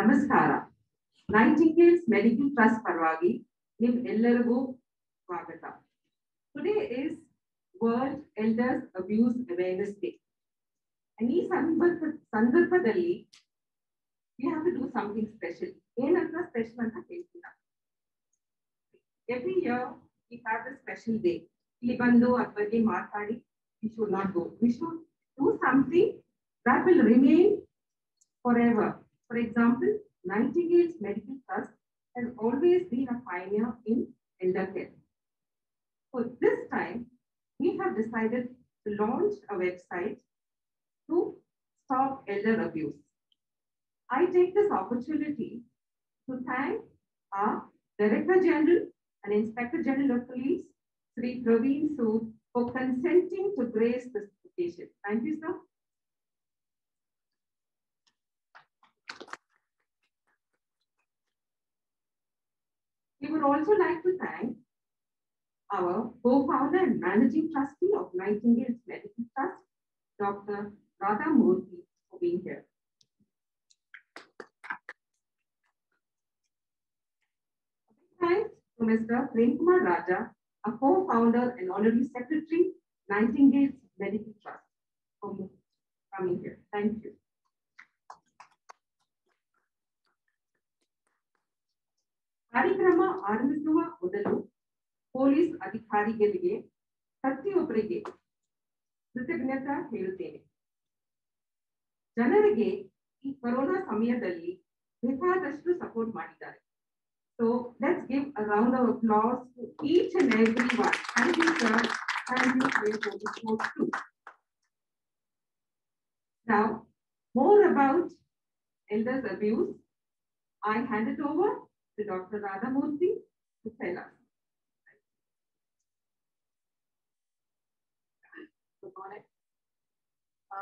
ನಮಸ್ಕಾರ. Nightingale's Medical Trust ಪರವಾಗಿ ನಿಮ್ಮೆಲ್ಲರಿಗೂ ಸ್ವಾಗತ. Today is World Elders Abuse Awareness Day. And ಈ ಸಂದರ್ಭದಲ್ಲಿ we have to do something special. ಏನಂತ special ಅಂತ ಹೇಳ್ತೀರಾ? Every year we have a special day. ಇಲ್ಲಿ ಬಂದು ಅದ್ರ ಬಗ್ಗೆ ಮಾತಾಡಿ we should not go. We should do something that will remain forever. For example, Nightingale's Medical Trust has always been a pioneer in elder care. So this time, we have decided to launch a website to stop elder abuse. I take this opportunity to thank our Director General and Inspector General of Police, Sri Praveen Sood, for consenting to grace this occasion. Thank you, sir. We would also like to thank our co-founder and managing trustee of Nightingale's Medical Trust, Dr. Radha Murthy, for being here. Thanks to Mr. Prem Kumar Raja, a co-founder and honorary secretary, Nightingale's Medical Trust, for coming here. Thank you. ಕಾರ್ಯಕ್ರಮ ಆರಂಭಿಸುವ ಮೊದಲು police ಅಧಿಕಾರಿಗಳಿಗೆ ಪ್ರತಿಯೊಬ್ಬರಿಗೆ ಕೃತಜ್ಞತೆ ಹೇಳುತ್ತೇನೆ. ಜನರಿಗೆ ಈ corona ಸಮಯದಲ್ಲಿ ಬೇಕಾದಷ್ಟು ಸಪೋರ್ಟ್ ಮಾಡಿದ್ದಾರೆ. So let's give a round of applause to each and everyone. Thank you, sir. Thank you for your support too. Now, more about elders abuse. I hand it over to Dr. Radha Murthy to tell us. Good morning. A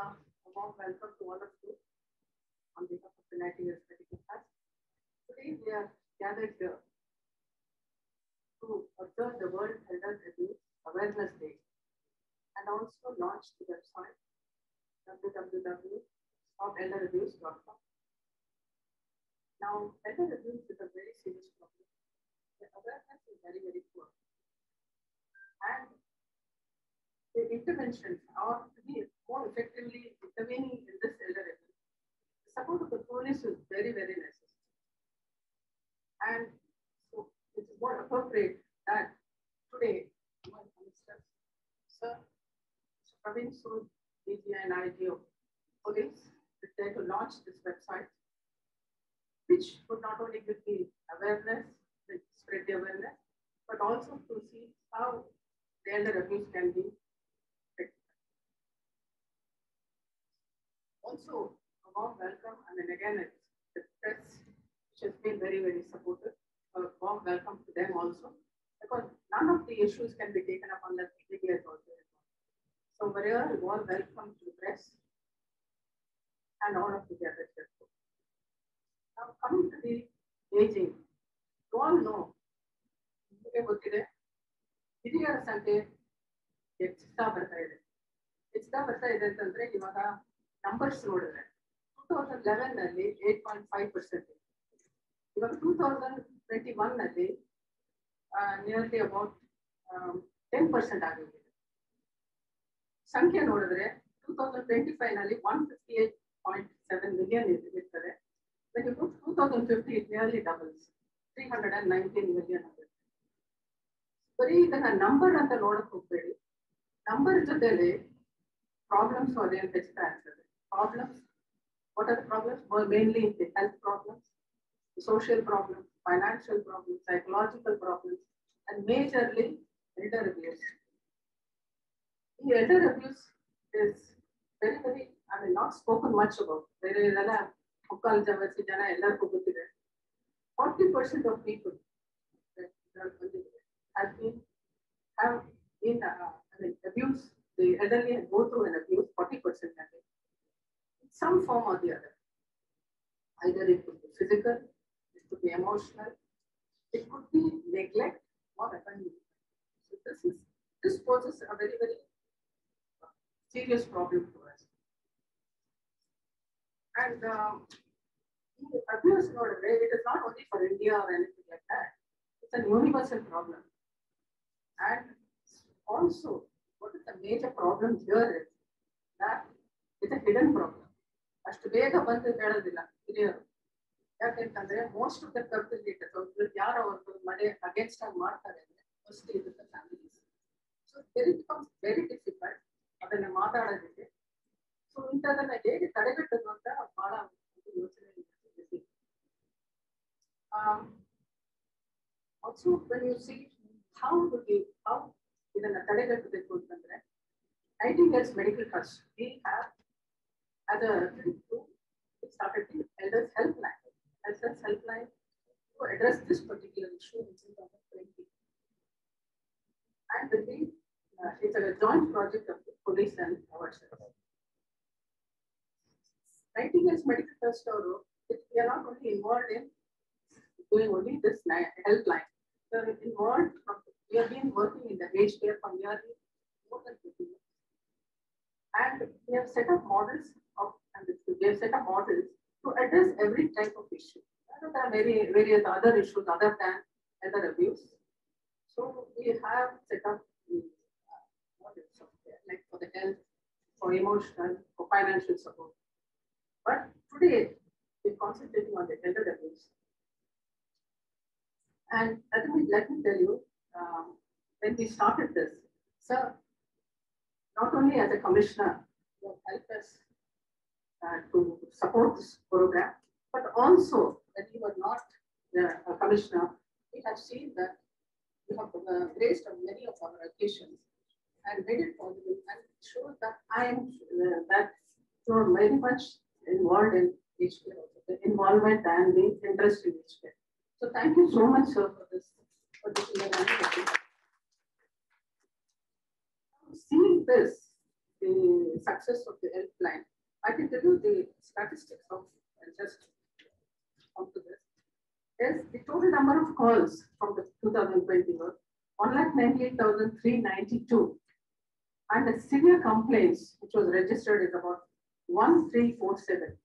warm welcome to all of you on behalf of the Nightingale's Medical Trust. Today we are gathered here to observe the World Elders Abuse Awareness Day and also launch the website www.stopelderaBuse.com. Now, elder abuse is a very serious problem. The awareness is very, very poor. And the interventions are to be more effectively intervening in this elder abuse. The support of the police is very, very necessary. And so it is more appropriate that today, my ministers, Sir Praveen Sood, DG and IGO Police, is there to launch this website, which would not only give the awareness, spread the awareness, but also to see how the elder abuse can be fixed. Also, a warm welcome, and then again, it's the press, which has been very, very supportive. A warm welcome to them also, because none of the issues can be taken up unless the media is also involved. So, very warm welcome to the press and all of the other people. Now, coming to the aging, you all know, ಹಿರಿಯರ ಸಂಖ್ಯೆ ಹೆಚ್ಚುತ್ತಾ ಬರ್ತಾ ಇದೆ. ಅಂತಂದ್ರೆ ಇವಾಗ numbers ನೋಡಿದ್ರೆ 2011 8.5%, ಇವಾಗ 2021 nearly about 10% ಆಗಿದೆ. ಸಂಖ್ಯೆ ನೋಡಿದ್ರೆ 2025 158.7 million ಇರ್ತದೆ. When you go to 2050, it nearly doubles, 319 million. ಬರೀ ಇದನ್ನ ನಂಬರ್ ಅಂತ ನೋಡಕ್ ಹೋಗ್ಬೇಡಿ. ನಂಬರ್ ಜೊತೆಲಿ ಪ್ರಾಬ್ಲಮ್ಸ್ ಅದೇನು ಹೆಚ್ಚುತ್ತಾ ಇರ್ತದೆ. Problems, what are the problems? Mainly the health problems, social problems, financial problems, psychological problems, and majorly elder abuse. ಈ elder abuse is very very, I mean not spoken much about. ಬೇರೆ ಇದೆಲ್ಲ ಮುಕ್ಕಾಲು ಜನ ಎಲ್ಲರಿಗೂ ಗೊತ್ತಿದೆ. 40% of people have been abused. The elderly go through an abuse. 40% have been in some form or the other. Either it could be physical, it could be emotional, it could be neglect or abandonment. So this poses a very, very serious problem for us. And abuse, you know, it is not only for India or anything like that. It's a universal problem. And also, what is the major problem here is that it's a hidden problem. ಅಷ್ಟು ಬೇಗ ಬಂದು ಹೇಳೋದಿಲ್ಲ ಹಿರಿಯರು. ಯಾಕೆಂತಂದ್ರೆ most of the ಪರ್ಪೆಟ್ರೇಟರ್ಸ್ ಯಾರು ಅವ್ರ ಮನೆ against ಆಗಿ ಮಾಡ್ತಾರೆ ಅಂದ್ರೆ ಮೋಸ್ಟ್ಲಿ ಇದು families. So very becomes very difficult ಅದನ್ನ ಮಾತಾಡೋದಕ್ಕೆ. ಸೊ ಇಂಥದನ್ನ ಹೇಗೆ ತಡೆಗಟ್ಟೋದು ಅಂತ ಬಹಳ ಯೋಚನೆ ಇದೆ. Also, when you see how ಇದನ್ನ ತಡೆಗಟ್ಟಬೇಕು ಅಂತಂದ್ರೆ Nightingale's Medical Trust, we have as a we started the Elders Helpline, Elders Helpline to address this particular issue in 2020. And it's a joint project of the police and ourselves. Nightingale's Medical Trust, we are not only involved in doing only this helpline. We are involved, we have been working in the aged care for nearly more than 50 years. And we have set up models to address every type of issue. There are various other issues other than elder abuse. So we have set up models of care, like for the health, for emotional, for financial support. But today, we're concentrating on the elder abuse. And let me tell you, when we started this, sir, not only as a commissioner, you have helped us to support this program, but also when you were not a commissioner, we have seen that you have graced on many of our occasions and made it possible and showed that that you are very much involved in aged care, the involvement and the interest in aged care. So thank you so much, sir, for this particular initiative. Seeing this, the success of the helpline, I can tell you the statistics of, just up to this, is the total number of calls from the 2020 were 198,392. And the severe complaints, which was registered, is about 1347.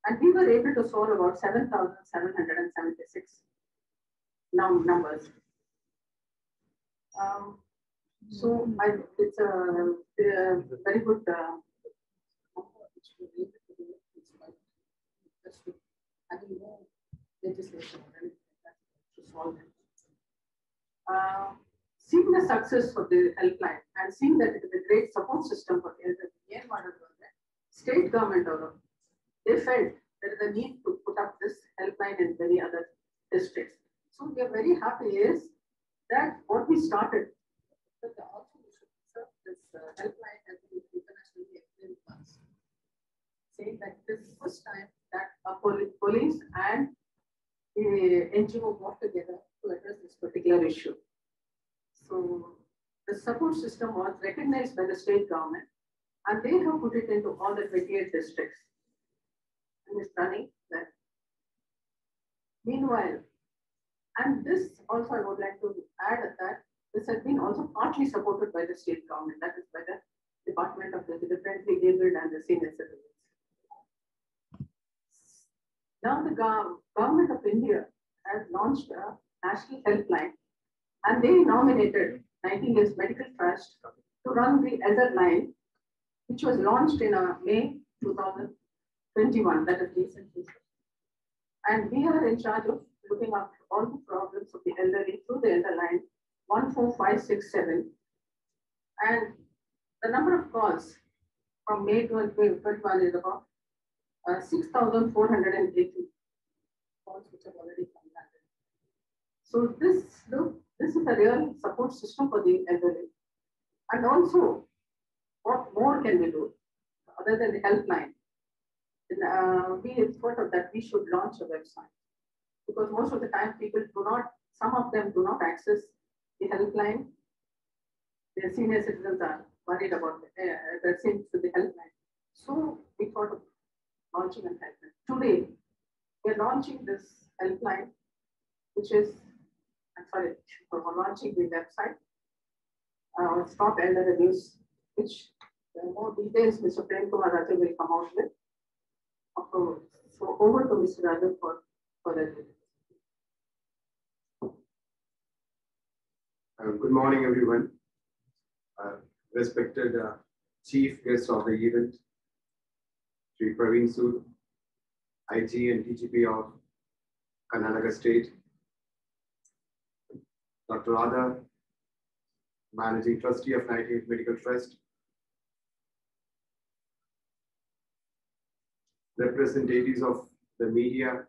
And we were able to solve about 7,776 numbers. So it's a very good which we were able to do it. It's quite having no legislation or anything like that to solve it. Seeing the success of the helpline and seeing that it is a great support system for the elderly, state government, they felt there is a need to put up this helpline in many other districts. So we are very happy is that what we started, but also this helpline has been internationally acclaimed once, saying that this is the first time that a police and the NGO work together to address this particular issue. So the support system was recognized by the state government, and they have put it into all the 28 districts. And it's running well. Meanwhile, and this also I would like to add that this has been also partly supported by the state government, that is by the Department of the Differently Abled and the Senior Citizens. Now the government of India has launched a national helpline, and they nominated Nightingale's Medical Trust to run the elder line, which was launched in May 2021, that is recently. And we are in charge of looking after all the problems of the elderly through the elder line 14567. And the number of calls from May 2021 is about 6,480 calls which have already come back. So this is a real support system for the elderly. And also, what more can we do other than the helpline? We thought of that we should launch a website, because most of the time people some of them do not access the helpline. The senior citizens are worried about the things to the helpline. So we thought of launching a helpline. Today, we're launching this helpline, which is, we're launching the website, Stop Elder Abuse, which more details Mr. Prem Kumar Raju will come out with. So over to Mr. Raghav for further. Good morning, everyone. Respected chief guest of the event, Sri Praveen Sood, IG and DGP of Karnataka State, Dr. Radha, Managing Trustee of Nightingale Medical Trust, representatives of the media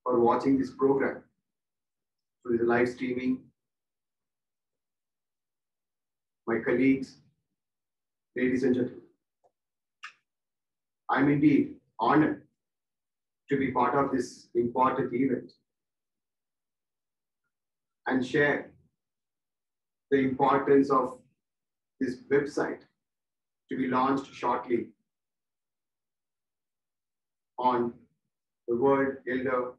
for watching this program through the live streaming, my colleagues, ladies and gentlemen. I'm indeed honored to be part of this important event and share the importance of this website to be launched shortly on the World Elder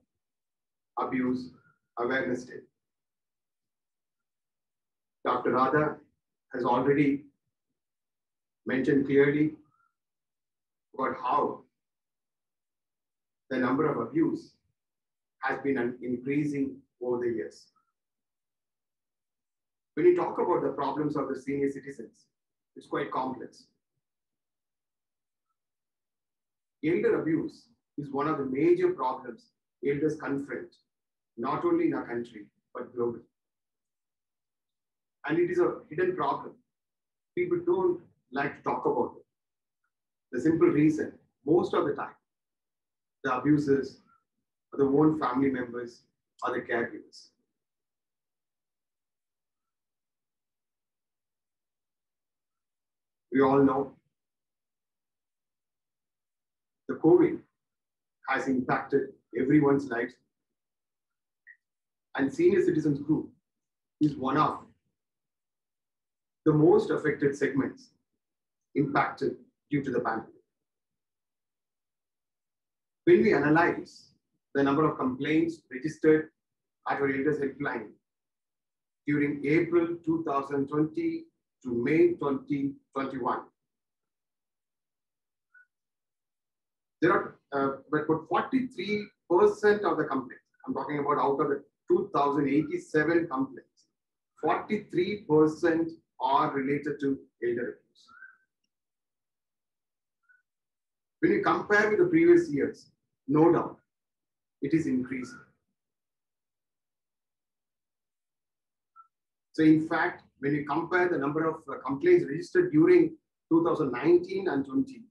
Abuse Awareness Day. Dr. Radha has already mentioned clearly about how the number of abuse has been increasing over the years. When you talk about the problems of the senior citizens, it's quite complex. Elder abuse is one of the major problems elders confront, not only in our country, but globally. And it is a hidden problem. People don't like to talk about it. The simple reason, most of the time, the abusers are the own family members or the caregivers. We all know the COVID has impacted everyone's lives, and senior citizens group is one of the most affected segments impacted due to the pandemic. When we analyze the number of complaints registered at our Elders Helpline during April 2020 to May 2021, there are but 43% of the complaints, I'm talking about out of the 2,087 complaints, 43% are related to elder abuse. When you compare with the previous years, no doubt, it is increasing. So in fact, when you compare the number of complaints registered during 2019 and 20,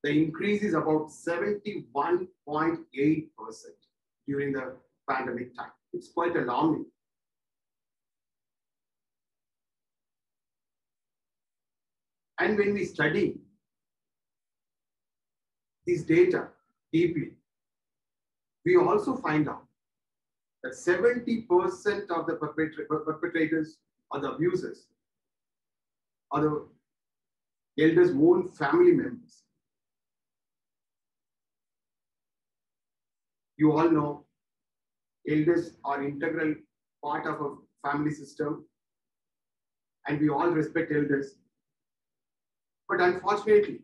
the increase is about 71.8% during the pandemic time. It's quite alarming. And when we study this data deeply, we also find out that 70% of the perpetrators or the abusers are the elders' own family members. You all know elders are integral part of a family system, and we all respect elders. But unfortunately,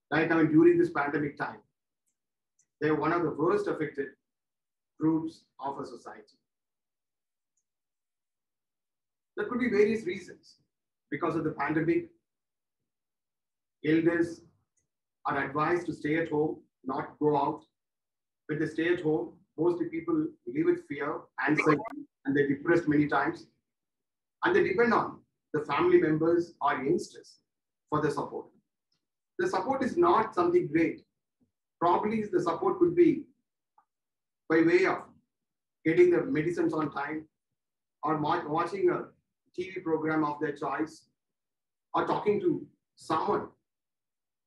during this pandemic time, they are one of the worst affected groups of a society. There could be various reasons. Because of the pandemic, elders are advised to stay at home, not go out. When they stay at home, mostly people live with fear, anxiety, and they're depressed many times. And they depend on the family members or youngsters for the support. The support is not something great. Probably the support could be by way of getting the medicines on time, or watching a TV program of their choice, or talking to someone,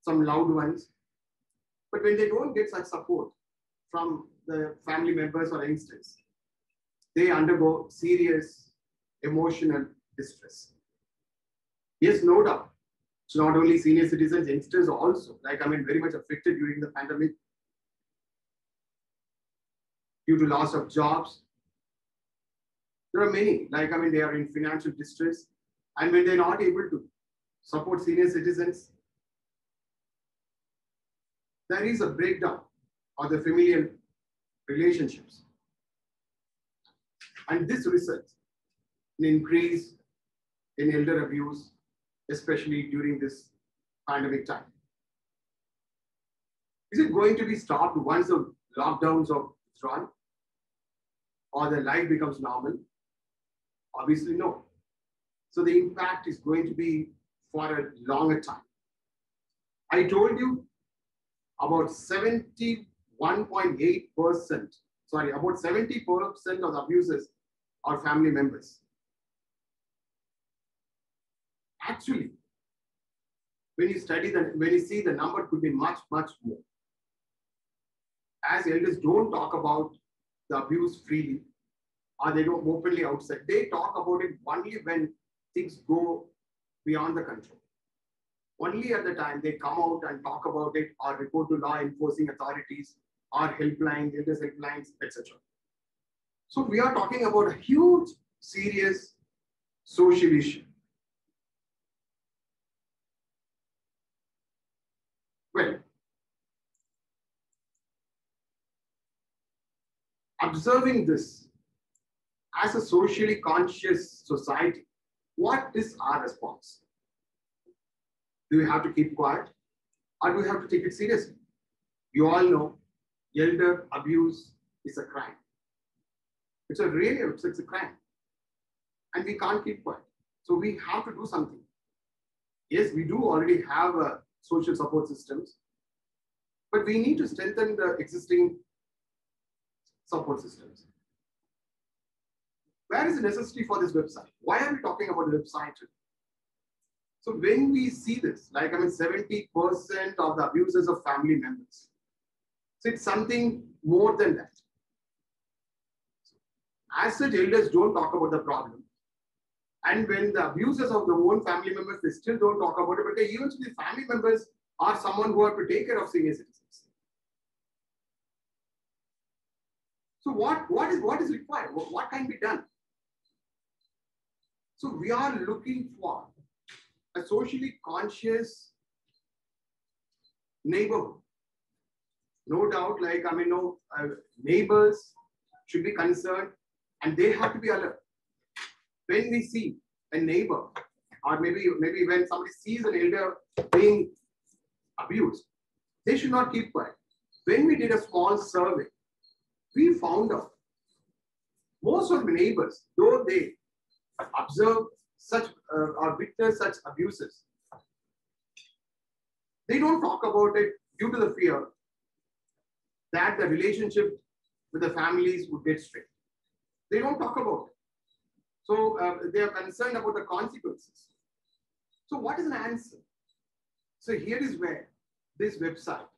some loved ones. But when they don't get such support from the family members or youngsters, they undergo serious emotional distress. Yes, no doubt. It's not only senior citizens, youngsters also, very much affected during the pandemic due to loss of jobs. There are many, they are in financial distress, and when they're not able to support senior citizens, there is a breakdown of the familial relationships. And this results in increase in elder abuse, especially during this pandemic time. Is it going to be stopped once the lockdowns are withdrawn or the life becomes normal? Obviously, no. So the impact is going to be for a longer time. I told you about 71.8%, sorry, about 70% of the abusers are family members. Actually, when you study that, when you see the number could be much, much more. As elders don't talk about the abuse freely, or they don't openly outside. They talk about it only when things go beyond the control. Only at the time they come out and talk about it or report to law enforcing authorities or helplines, elders helplines, etc. So we are talking about a huge, serious social issue. Well, observing this as a socially conscious society, what is our response? Do we have to keep quiet or do we have to take it seriously? You all know elder abuse is a crime. It's a crime. And we can't keep quiet. So we have to do something. Yes, we do already have social support systems, but we need to strengthen the existing support systems. Where is the necessity for this website? Why are we talking about the website today? So when we see this, like 70% of the abusers of family members. So it's something more than that. As such, elders don't talk about the problem. And when the abusers of their own family members, they still don't talk about it, but they eventually family members are someone who have to take care of senior citizens. So what is required? What can be done? So we are looking for a socially conscious neighborhood. No doubt, neighbors should be concerned and they have to be alert. When we see a neighbor, or maybe when somebody sees an elder being abused, they should not keep quiet. When we did a small survey, we found out most of the neighbors, though they observe such or witness such abuses, they don't talk about it due to the fear that the relationship with the families would get strained. They don't talk about it. So they are concerned about the consequences. So what is an answer? So here is where this website,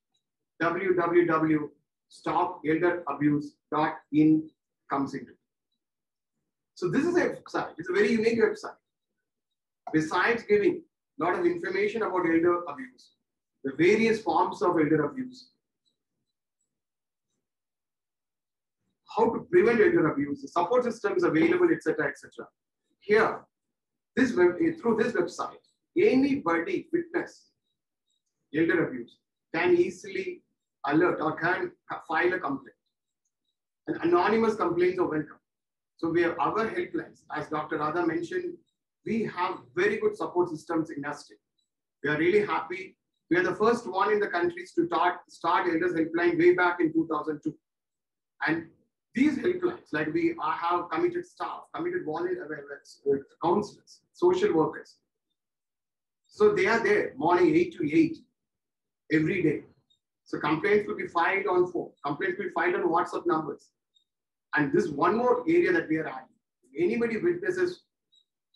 www.stopelderaBuse.in, comes into. So this is a website. It's a very unique website. Besides giving a lot of information about elder abuse, the various forms of elder abuse, how to prevent elder abuse, the support systems available, etc., etc. Here, through this website, anybody witness elder abuse can easily alert or can file a complaint. And anonymous complaints are welcome. So we have our helplines. As Dr. Radha mentioned, we have very good support systems in our state. We are really happy. We are the first one in the countries to start Elders Helpline way back in 2002. And these helplines, like we have committed staff, committed volunteers, counselors, social workers. So they are there morning 8 to 8 every day. So complaints will be filed on phone. Complaints will be filed on WhatsApp numbers. And this one more area that we are adding. If anybody witnesses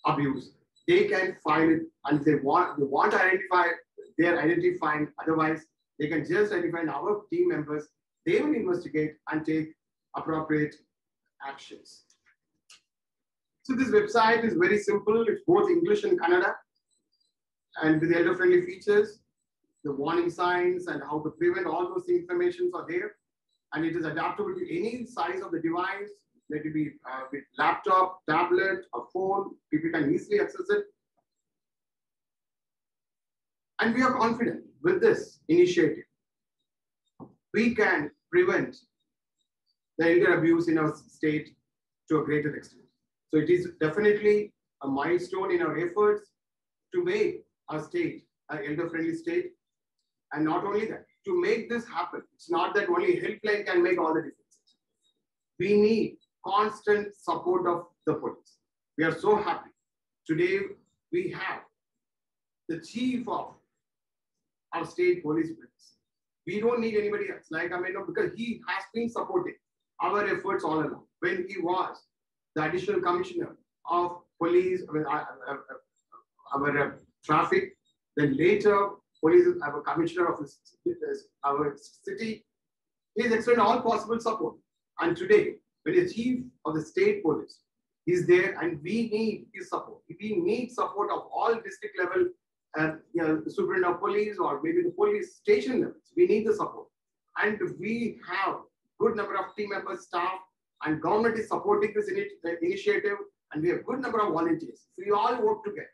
abuse, they can file it, and if they want to identify, they are identifying. Otherwise, they can just identify our team members. They will investigate and take appropriate actions. So this website is very simple. It's both English and Kannada, and with elder-friendly features. The warning signs and how to prevent all those informations are there. And it is adaptable to any size of the device. Let it be with laptop, tablet, or phone. People can easily access it. And we are confident with this initiative we can prevent the elder abuse in our state to a greater extent. So it is definitely a milestone in our efforts to make our state an elder-friendly state. And not only that, to make this happen, it's not that only helpline can make all the differences. We need constant support of the police. We are so happy. Today, we have the chief of our state police. We don't need anybody else. Like, because he has been supporting our efforts all along. When he was the additional commissioner of police, our traffic, then later police, our commissioner of our city, he has extended all possible support. And today, when the chief of the state police is there, and we need his support. We need support of all district level superintendent of police or maybe the police station levels. We need the support. And we have good number of team members, staff, and government is supporting this initiative, and we have good number of volunteers. So we all work together.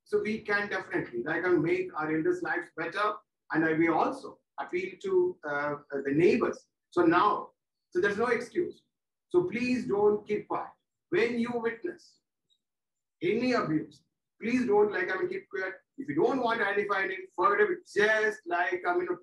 So we can definitely make our elders' lives better. And we also appeal to the neighbors. So there's no excuse. So please don't keep quiet. When you witness any abuse, please don't keep quiet. If you don't want to identify it, forget it. Just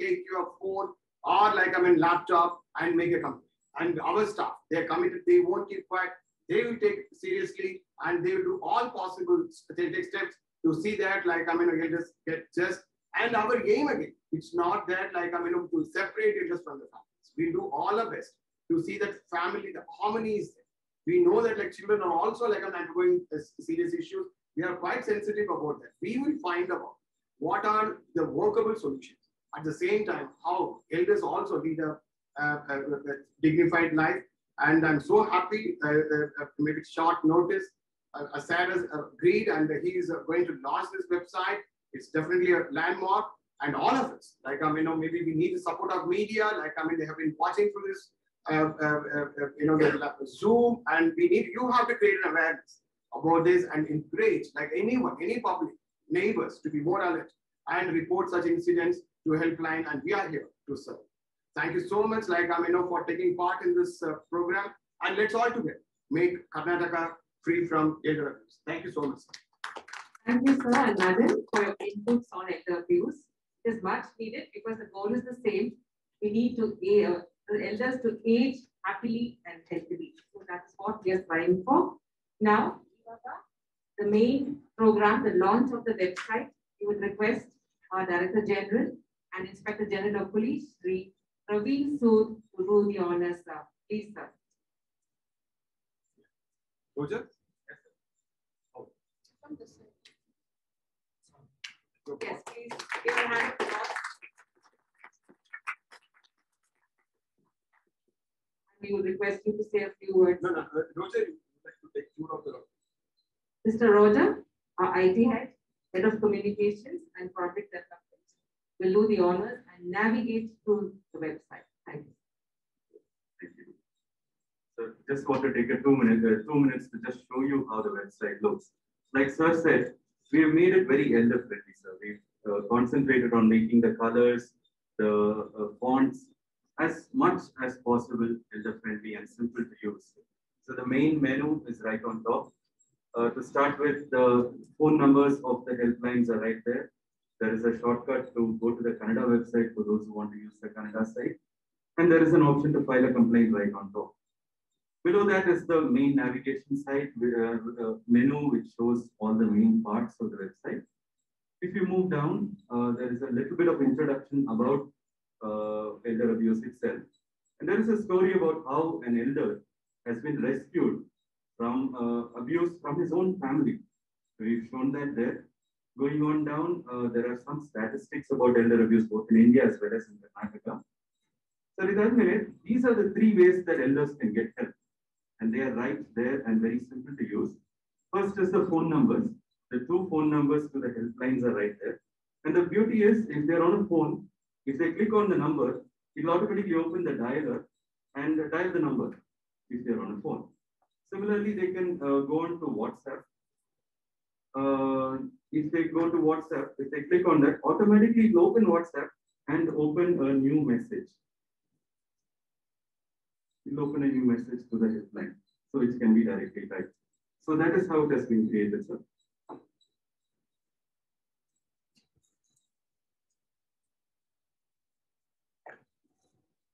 take your phone or laptop and make a complaint. And our staff, they're committed. They won't keep quiet. They will take it seriously, and they will do all possible take steps to see that elders get just. And our aim again, it's not that to separate elders from the families. We do all our best to see that family, the harmony is there. We know that children are also undergoing serious issues. We are quite sensitive about that. We will find out what are the workable solutions. At the same time, how elders also lead a dignified life. And I'm so happy, maybe short notice, Asad has agreed and he is going to launch this website. It's definitely a landmark. And all of us, maybe we need the support of media. They have been watching through this, the Zoom, and you have to create an awareness about this and encourage, anyone, any public, neighbors to be more alert and report such incidents to helpline, and we are here to serve. Thank you so much, for taking part in this program, and let's all together make Karnataka free from elder abuse. Thank you so much. Thank you, sir and madam, for your inputs on elder abuse. It is much needed because the goal is the same. We need to the elders to age happily and healthily. So that's what we are striving for. Now, the main program, the launch of the website, we would request our Director General and Inspector General of Police, Sri Praveen Sood, to do the honors, sir. Please, sir. Roger? Yes, please give a hand to us. We would request you to say a few words. No, Roger, you would like to take two of the. Mr. Roger, our IT head of communications and project development, will do the honors and navigate through the website. Thank you. Thank you. So just want to take a 2 minutes to just show you how the website looks. Like sir said, we have made it very elder friendly, sir. We've concentrated on making the colors, the fonts as much as possible elder friendly and simple to use. So the main menu is right on top. To start with, the phone numbers of the helplines are right there. There is a shortcut to go to the Kannada website for those who want to use the Kannada site. And there is an option to file a complaint right on top. Below that is the main navigation site with a menu which shows all the main parts of the website. If you move down, there is a little bit of introduction about elder abuse itself. And there is a story about how an elder has been rescued from abuse from his own family. We've shown that there. Going on down, there are some statistics about elder abuse both in India as well as in Karnataka. So with that minute, these are the 3 ways that elders can get help. And they are right there and very simple to use. First is the phone numbers. The 2 phone numbers to the helplines are right there. And the beauty is, if they're on a phone, if they click on the number, it will automatically open the dialer and dial the number if they're on a phone. Similarly, they can go on to WhatsApp. If they go to WhatsApp, if they click on that, automatically it will open WhatsApp and open a new message. you'll open a new message to the helpline, so which can be directly typed. So that is how it has been created, sir.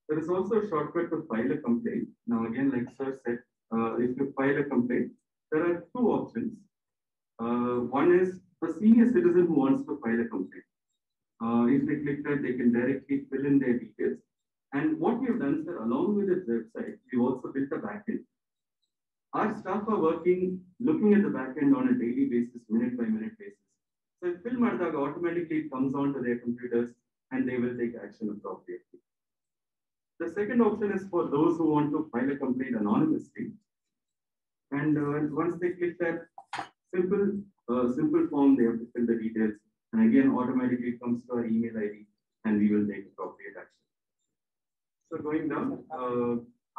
There is also a shortcut to file a complaint. Now, again, like sir said, if you file a complaint, there are two options. One is a senior citizen who wants to file a complaint. If they click that, they can directly fill in their details. And what we have done, sir, along with this website, we've also built a backend. Our staff are working, looking at the backend on a daily basis, minute by minute basis. So if fill ಮಾಡಿದಾಗ automatically it comes onto their computers and they will take action appropriately. The second option is for those who want to file a complaint anonymously. And once they click that simple form, they have to fill the details. And again, automatically it comes to our email ID and we will take appropriate action. So going down,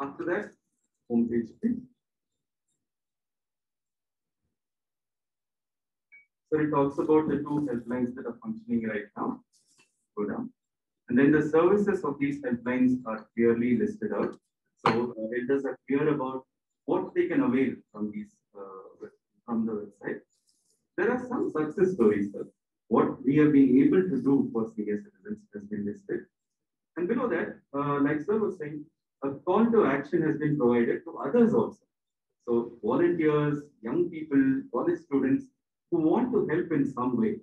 after that, homepage please. So it talks about the two helplines that are functioning right now. Go down. And then the services of these helplines are clearly listed out. So elders are clear about what they can avail from these from the website. There are some success stories, sir. What we have been able to do for senior citizens has been listed. And below that, like sir was saying, a call to action has been provided to others also. So volunteers, young people, college students who want to help in some way.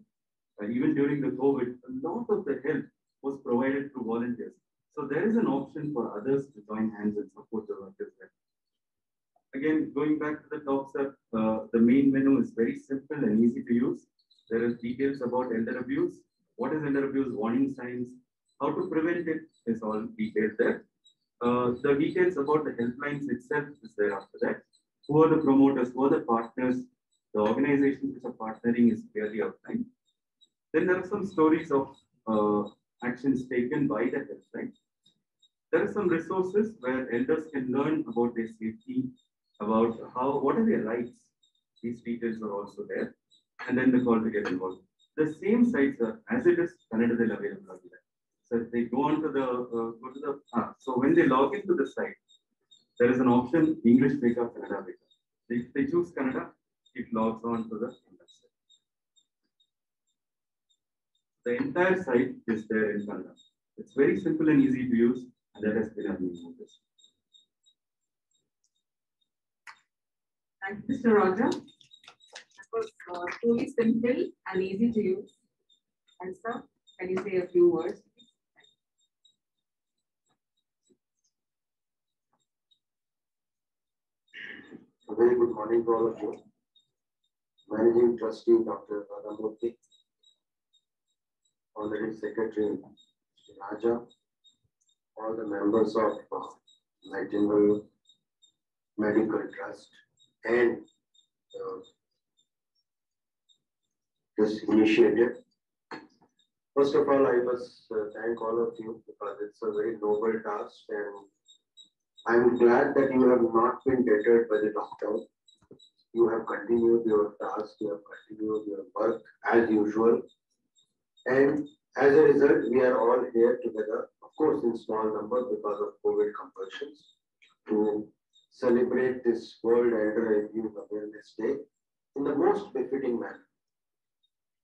Even during the COVID, a lot of the help was provided through volunteers. So there is an option for others to join hands and support the workers there. Again, going back to the top, sir, the main menu is very simple and easy to use. There is details about elder abuse, what is elder abuse, warning signs, how to prevent it is all detailed there. The details about the helplines itself is there after that. Who are the promoters, who are the partners, the organizations which are partnering is clearly outlined. Then there are some stories of actions taken by the helpline. There are some resources where elders can learn about their safety, about what are their rights. These details are also there. And then the call to get involved. The same sites are, as it is, Kannada is available there. So if they go on to the, so when they log into the site, there is an option, English Beka, Kannada Beka. If they choose Kannada, it logs on to the site. The entire site is there in Kannada. It's very simple and easy to use, and that has been our main focus. Thank you, Mr. Roger. That was truly simple and easy to use. And sir, can you say a few words? A very good morning to all of you. Managing Trustee Dr. Radhamurthy, Honorary Secretary Mr. Raja, all the members of Nightingale Medical Trust and this initiative. First of all, I must thank all of you because it's a very noble task, and I'm glad that you have not been deterred by the lockdown. You have continued your task, you have continued your work as usual. And as a result, we are all here together, of course, in small number because of COVID compulsions, to celebrate this World Elder Abuse Awareness Day in the most befitting manner.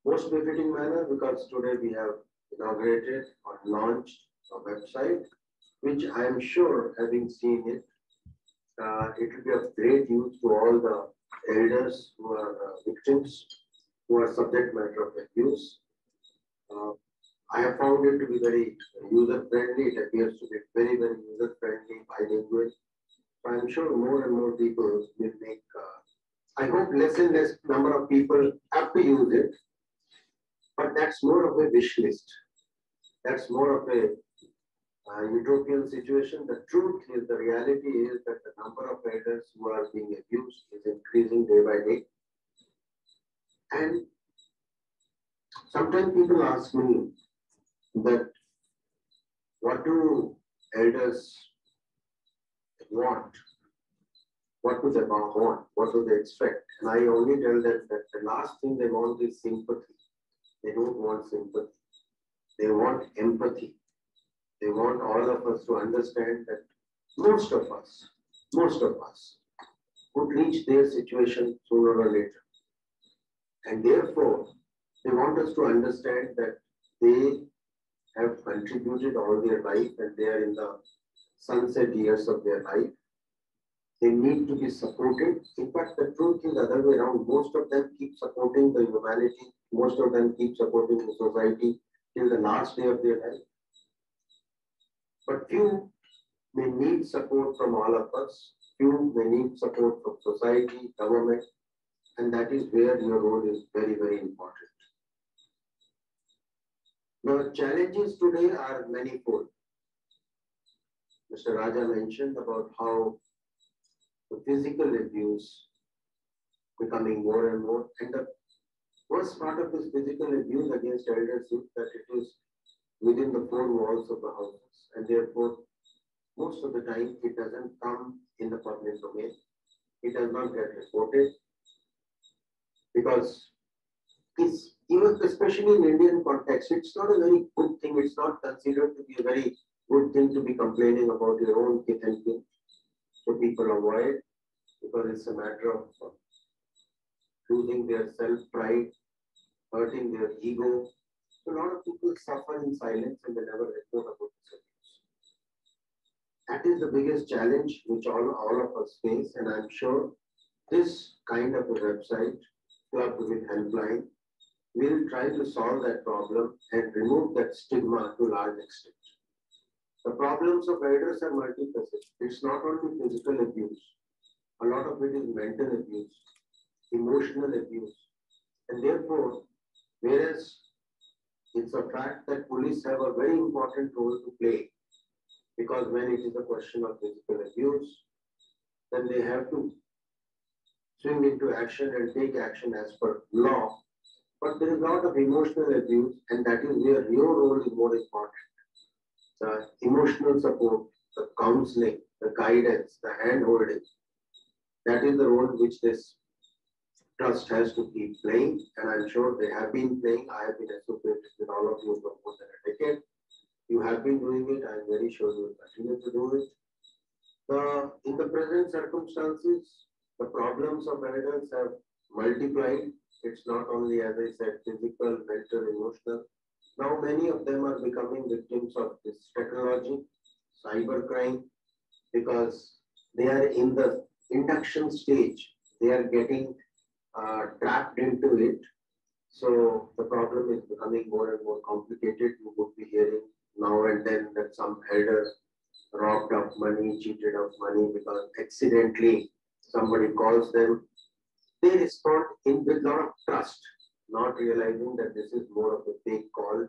Most befitting manner because today we have inaugurated or launched a website, which I am sure, having seen it, it will be of great use to all the elders who are victims, who are subject matter of abuse. I have found it to be very user-friendly. It appears to be very, very user-friendly, bilingual. So I'm sure more and more people will make, I hope less and less number of people have to use it, but that's more of a wish list. That's more of a utopian situation. The truth is, the reality is that the number of elders who are being abused is increasing day by day. And sometimes people ask me that what do elders want? What do they want? What do they expect? And I only tell them that the last thing they want is sympathy. They don't want sympathy. They want empathy. They want all of us to understand that most of us would reach their situation sooner or later. And therefore, they want us to understand that they have contributed all their life and they are in the sunset years of their life. They need to be supported. In fact, the truth is the other way around. Most of them keep supporting the humanity. Most of them keep supporting the society till the last day of their life. But few may need support from all of us. Few may need support from society, government, and that is where your role is very, very important. The challenges today are manifold. Mr. Raja mentioned about how the physical abuse becoming more and more, and the worst part of this physical abuse against elders is that it is within the four walls of the houses, and therefore most of the time it doesn't come in the public domain. It does not get reported because it's, even especially in Indian context, it's not a very good thing. It's not considered to be a very good thing to be complaining about your own kith and kin. So people avoid because it's a matter of losing their self-pride, hurting their ego. So a lot of people suffer in silence and they never report about this abuse. That is the biggest challenge which all of us face, and I'm sure this kind of a website, clubbed with helpline, will try to solve that problem and remove that stigma to a large extent. The problems of elders are multifaceted. It's not only physical abuse. A lot of it is mental abuse, emotional abuse. And therefore, whereas it's a fact that police have a very important role to play, because when it is a question of physical abuse, then they have to swing into action and take action as per law. But there is a lot of emotional abuse, and that is where your role is more important. The emotional support, the counseling, the guidance, the hand-holding, that is the role which this trust has to keep playing, and I'm sure they have been playing. I have been associated with all of you for more than a decade. You have been doing it. I'm very sure you will continue to do it. In the present circumstances, the problems of elders have multiplied. It's not only, as I said, physical, mental, emotional. Now many of them are becoming victims of this technology, cybercrime, because they are in the induction stage. They are getting trapped into it. So the problem is becoming more and more complicated. You would be hearing now and then that some elder robbed of money, cheated of money because accidentally somebody calls them. They respond with a lot of trust, not realizing that this is more of a fake call,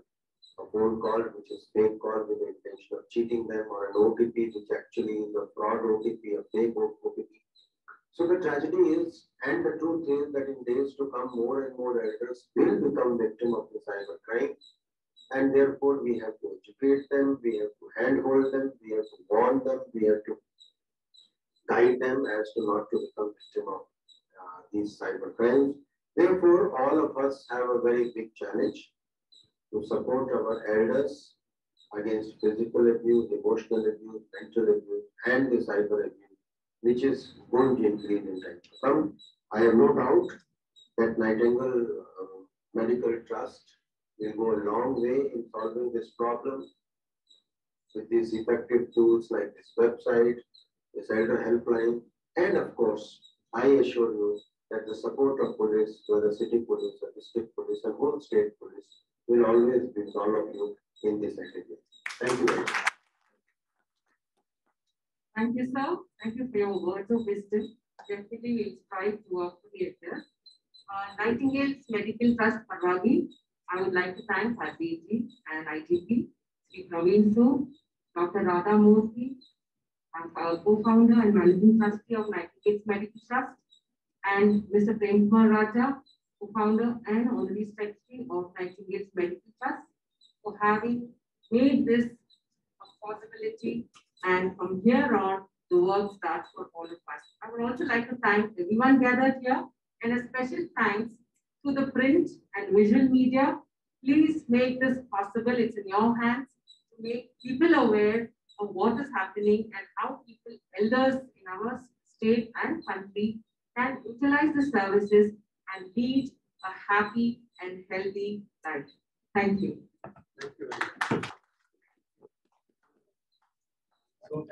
a phone call, which is fake call with the intention of cheating them, or an OTP, which actually is a fraud OTP, a fake OTP. So the tragedy is, and the truth is, that in days to come, more and more elders will become victim of the cybercrime, and therefore we have to educate them, we have to handhold them, we have to warn them, we have to guide them as to not to become victim of these cybercrimes. Therefore, all of us have a very big challenge to support our elders against physical abuse, emotional abuse, mental abuse, and the cyber abuse, which is going to increase in time to come. I have no doubt that Nightingale Medical Trust will go a long way in solving this problem with these effective tools like this website, this elder helpline, and of course, I assure you that the support of police, whether city police or district police and whole state police, will always be with all of you in this activity. Thank you very much. Thank you, sir. Thank you for your words of wisdom. Definitely we'll strive to work together. Nightingale's Medical Trust Paragi, I would like to thank RBG and IGP, Sri Praveen Sood, Dr. Radha Murthy, our co-founder and managing trustee of Nightingale's Medical Trust, and Mr. Prem Kumar Raja, co-founder and honorary secretary of Nightingale's Medical Trust, for having made this a possibility. And from here on, the work starts for all of us. I would also like to thank everyone gathered here, and a special thanks to the print and visual media. Please make this possible. It's in your hands to make people aware of what is happening and how people elders in our state and country can utilize the services and lead a happy and healthy life. Thank you. Thank you very much. So,